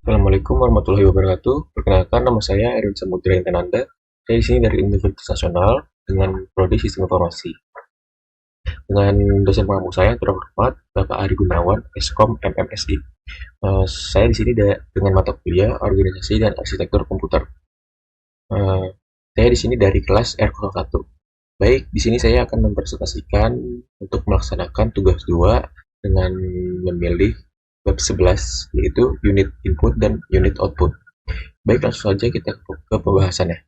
Assalamualaikum warahmatullahi wabarakatuh. Perkenalkan, nama saya Erwin Samudra Intananda. Saya di sini dari Universitas Nasional dengan prodi Sistem Informasi. Dengan dosen pengampu saya yang terhormat, Bapak Ari Gunawan, Eskom MMSI. Saya di sini dengan mata kuliah Organisasi dan Arsitektur Komputer. Saya di sini dari kelas R01. Baik, di sini saya akan mempresentasikan untuk melaksanakan tugas 2 dengan memilih bab 11, yaitu unit input dan unit output. Baik, langsung saja kita ke pembahasannya.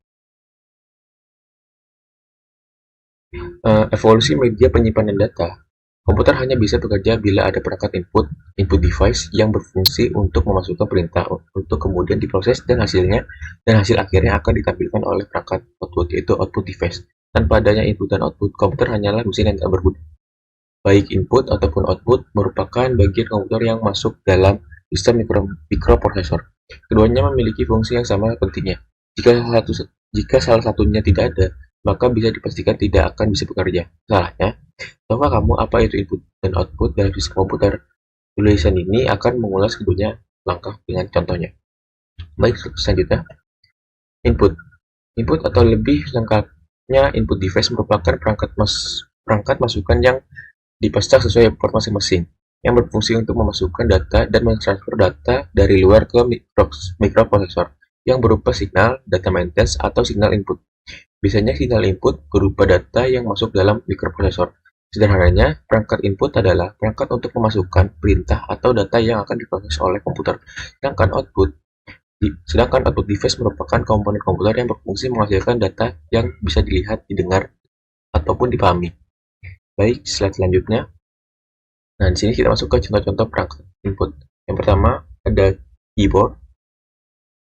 Evolusi media penyimpanan data. Komputer hanya bisa bekerja bila ada perangkat input device yang berfungsi untuk memasukkan perintah untuk kemudian diproses dan hasil akhirnya akan ditampilkan oleh perangkat output, yaitu output device. Tanpa adanya input dan output, komputer hanyalah mesin yang tak berguna. Baik input ataupun output merupakan bagian komputer yang masuk dalam sistem mikroprosesor. Keduanya memiliki fungsi yang sama pentingnya. Jika salah satunya tidak ada, maka bisa dipastikan tidak akan bisa bekerja. Salahnya, tahukah kamu apa itu input dan output dalam sistem komputer? Tulisan ini akan mengulas keduanya langkah dengan contohnya. Baik, selanjutnya. Input. Input atau lebih lengkapnya input device merupakan perangkat masukan yang dipasang sesuai port masing-masing, yang berfungsi untuk memasukkan data dan mentransfer data dari luar ke mikroprosesor, yang berupa signal, data maintenance, atau signal input. Biasanya signal input berupa data yang masuk dalam mikroprosesor. Sederhananya, perangkat input adalah perangkat untuk memasukkan perintah atau data yang akan diproses oleh komputer, sedangkan output device merupakan komponen komputer yang berfungsi menghasilkan data yang bisa dilihat, didengar, ataupun dipahami. Baik, slide selanjutnya. Nah, di sini kita masuk ke contoh-contoh perangkat input. Yang pertama, ada keyboard.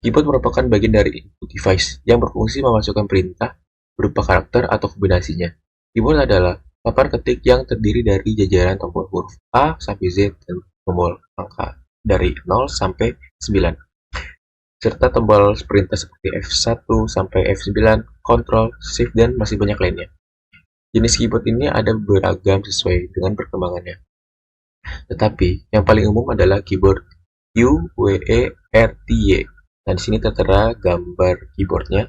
Keyboard merupakan bagian dari input device yang berfungsi memasukkan perintah berupa karakter atau kombinasinya. Keyboard adalah papan ketik yang terdiri dari jajaran tombol huruf A sampai Z dan tombol angka dari 0 sampai 9, serta tombol perintah seperti F1 sampai F9, Ctrl, Shift, dan masih banyak lainnya. Jenis keyboard ini ada beragam sesuai dengan perkembangannya. Tetapi yang paling umum adalah keyboard UWERTY. Nah, di sini tertera gambar keyboardnya.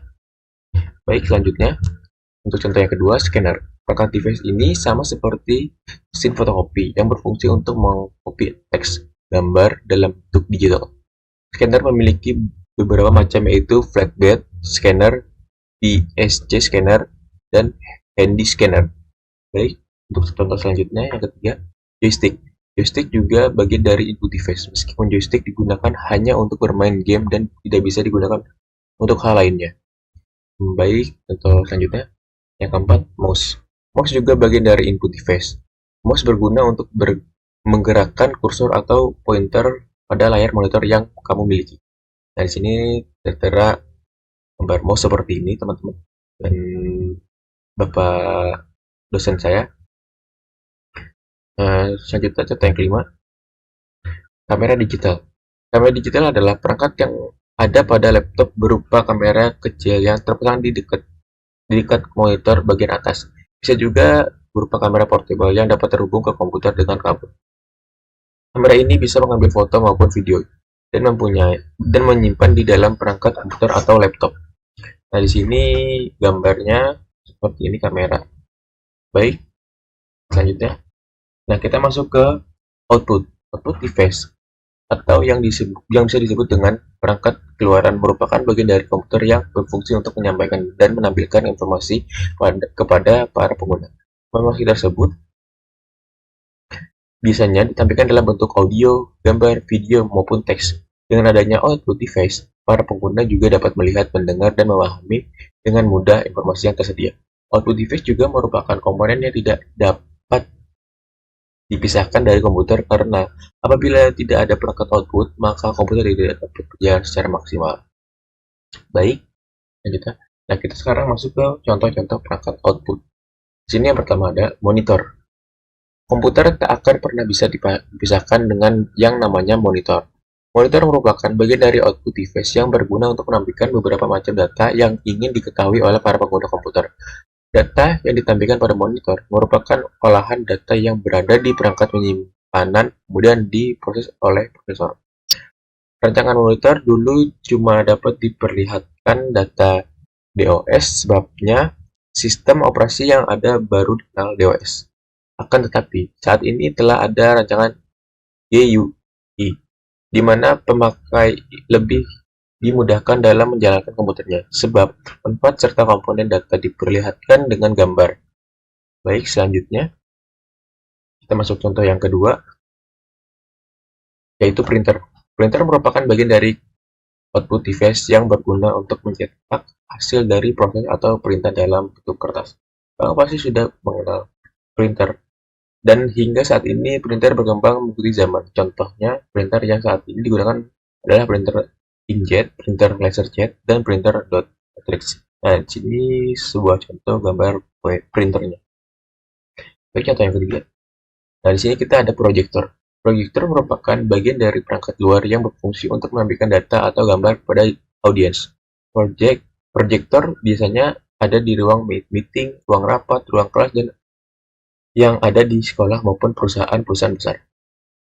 Baik, selanjutnya untuk contoh yang kedua, scanner. Perangkat device ini sama seperti mesin fotokopi yang berfungsi untuk mengcopy teks gambar dalam bentuk digital. Scanner memiliki beberapa macam, yaitu flatbed scanner, PSG scanner, dan handy scanner. Baik, untuk contoh selanjutnya yang ketiga, joystick. Joystick juga bagian dari input device, meskipun joystick digunakan hanya untuk bermain game dan tidak bisa digunakan untuk hal lainnya. Baik, contoh selanjutnya yang keempat, mouse. Mouse juga bagian dari input device. Mouse berguna untuk menggerakkan kursor atau pointer pada layar monitor yang kamu miliki. Nah, di sini tertera gambar mouse seperti ini, teman-teman. Dan Bapak dosen saya. Selanjutnya contoh yang kelima, kamera digital. Kamera digital adalah perangkat yang ada pada laptop berupa kamera kecil yang terpasang di dekat monitor bagian atas. Bisa juga berupa kamera portable yang dapat terhubung ke komputer dengan kabel. Kamera ini bisa mengambil foto maupun video dan menyimpan di dalam perangkat komputer atau laptop. Nah, di sini gambarnya seperti ini kamera. Baik, selanjutnya. Nah, kita masuk ke output device, atau yang bisa disebut dengan perangkat keluaran, merupakan bagian dari komputer yang berfungsi untuk menyampaikan dan menampilkan informasi kepada para pengguna. Informasi tersebut biasanya ditampilkan dalam bentuk audio, gambar, video, maupun teks. Dengan adanya output device, para pengguna juga dapat melihat, mendengar, dan memahami dengan mudah informasi yang tersedia. Output device juga merupakan komponen yang tidak dapat dipisahkan dari komputer, karena apabila tidak ada perangkat output, maka komputer tidak dapat bekerja secara maksimal. Baik, lanjutnya. Nah, kita sekarang masuk ke contoh-contoh perangkat output. Di sini yang pertama ada monitor. Komputer tak akan pernah bisa dipisahkan dengan yang namanya monitor. Monitor merupakan bagian dari output device yang berguna untuk menampilkan beberapa macam data yang ingin diketahui oleh para pengguna komputer. Data yang ditampilkan pada monitor merupakan olahan data yang berada di perangkat penyimpanan, kemudian diproses oleh prosesor. Rancangan monitor dulu cuma dapat diperlihatkan data DOS, sebabnya sistem operasi yang ada baru dikenal DOS. Akan tetapi, saat ini telah ada rancangan GUI, di mana pemakai lebih dimudahkan dalam menjalankan komputernya, sebab manfaat serta komponen data diperlihatkan dengan gambar. Baik, selanjutnya kita masuk contoh yang kedua, yaitu printer. Printer merupakan bagian dari output device yang berguna untuk mencetak hasil dari proses atau perintah dalam bentuk kertas. Kamu pasti sudah mengenal printer. Dan hingga saat ini printer berkembang mengikuti zaman. Contohnya, printer yang saat ini digunakan adalah printer inkjet, printer laserjet, dan printer dot matrix. Nah, di sini sebuah contoh gambar printernya. Baik, contoh yang ketiga. Nah, di sini kita ada proyektor. Proyektor merupakan bagian dari perangkat luar yang berfungsi untuk menampilkan data atau gambar kepada audiens. Proyektor biasanya ada di ruang meeting, ruang rapat, ruang kelas, dan yang ada di sekolah maupun perusahaan-perusahaan besar.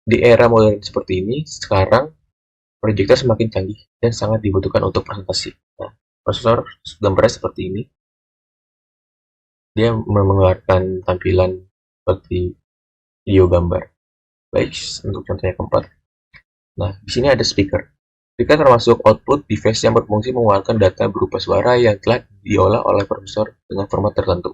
Di era modern seperti ini, sekarang proyektor semakin canggih dan sangat dibutuhkan untuk presentasi. Nah, prosesor gambarnya seperti ini. Dia mengeluarkan tampilan seperti video gambar. Baik, untuk contoh yang keempat. Nah, di sini ada speaker. Speaker termasuk output device yang berfungsi mengeluarkan data berupa suara yang telah diolah oleh prosesor dengan format tertentu.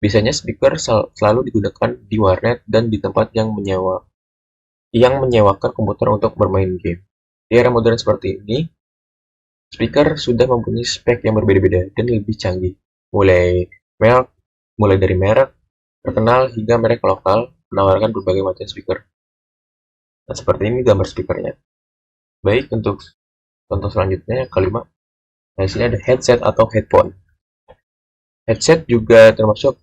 Biasanya speaker selalu digunakan di warnet dan di tempat yang menyewakan komputer untuk bermain game. Di era modern seperti ini, speaker sudah mempunyai spek yang berbeda-beda dan lebih canggih. Mulai dari merek terkenal hingga merek lokal menawarkan berbagai macam speaker. Nah, seperti ini gambar speakernya. Baik, untuk contoh selanjutnya yang kelima. Nah, di sini ada headset atau headphone. Headset juga termasuk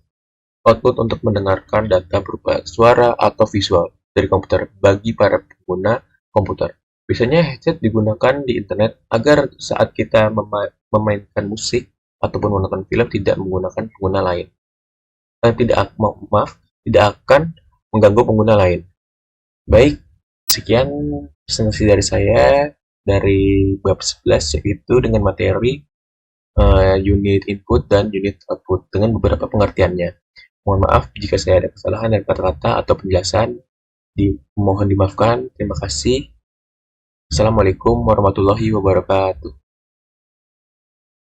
output untuk mendengarkan data berupa suara atau visual dari komputer bagi para pengguna komputer. Biasanya headset digunakan di internet agar saat kita memainkan musik ataupun menonton film tidak menggunakan pengguna lain. Tidak akan mengganggu pengguna lain. Baik, sekian presentasi dari saya dari bab 11, yaitu dengan materi unit input dan unit output dengan beberapa pengertiannya. Mohon maaf jika saya ada kesalahan dari kata-kata atau penjelasan. Mohon dimaafkan. Terima kasih. Assalamualaikum warahmatullahi wabarakatuh.